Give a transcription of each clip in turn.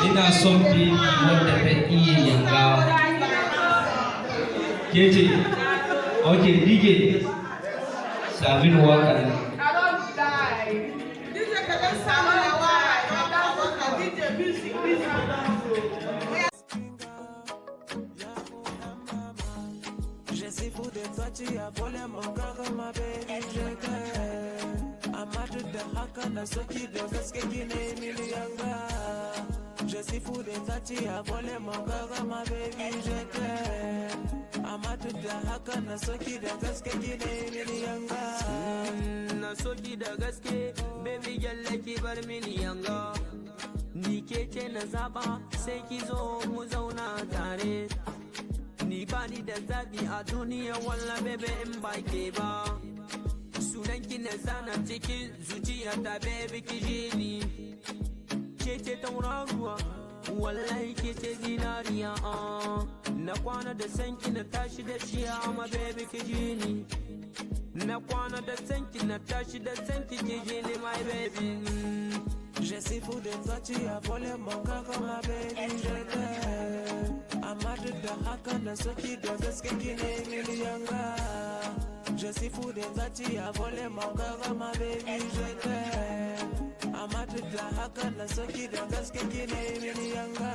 ina son bi wanda ta iya yanga ke ce ok dige sabin wakan Je suis fou de toi, tu as volé mon cœur, ma baby, je t'aime. Amadu da haka na soki da gaske gine miliyanga. Je suis fou de toi, tu as volé mon cœur, ma baby, je t'aime. Amadu da haka na soki da gaske gine miliyanga. Na soki da gaske, baby gyalle ki bar miliyanga. Ni ke ce na zaba, sai ki zo mu zauna tare. Ni bani da zabi a duniya walla bebe in ba ke ba. Sunan ki na zana cikin zuciya ta bebe ki je ni. Ke ce tauraruwa wallahi ke ce zinariya. Na kwana da sanki na tashi da shi ama bebe ki je ni. Na kwana da sanki na tashi da sanki ki je ni my baby. Je suis fou de toi, tu as volé mon cœur, ma baby, je t'aime. Amadu da haka na soki da gaske gine miliyanga. Je suis fou de toi, tu as volé mon cœur, ma baby, je t'aime. Amadu da haka na soki da gaske gine miliyanga.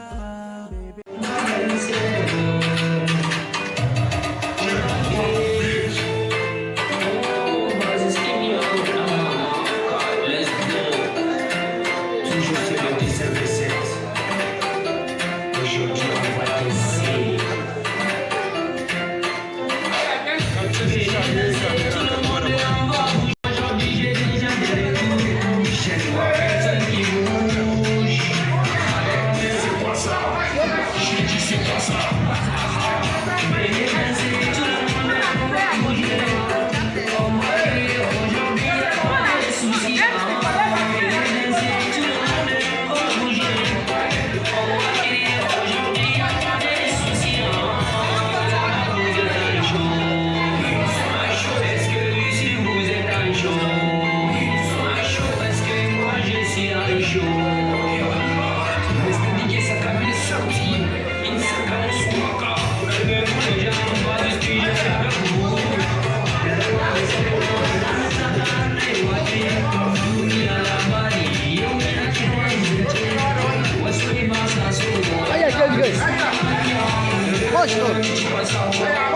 Koş dur.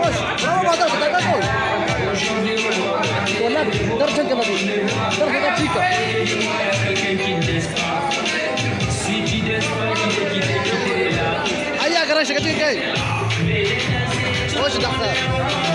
Koş. Bravo Madar, kita gol. Bola terjun ke tadi. Terjun ke Cika. Ayah, garang sekali. Koş dah.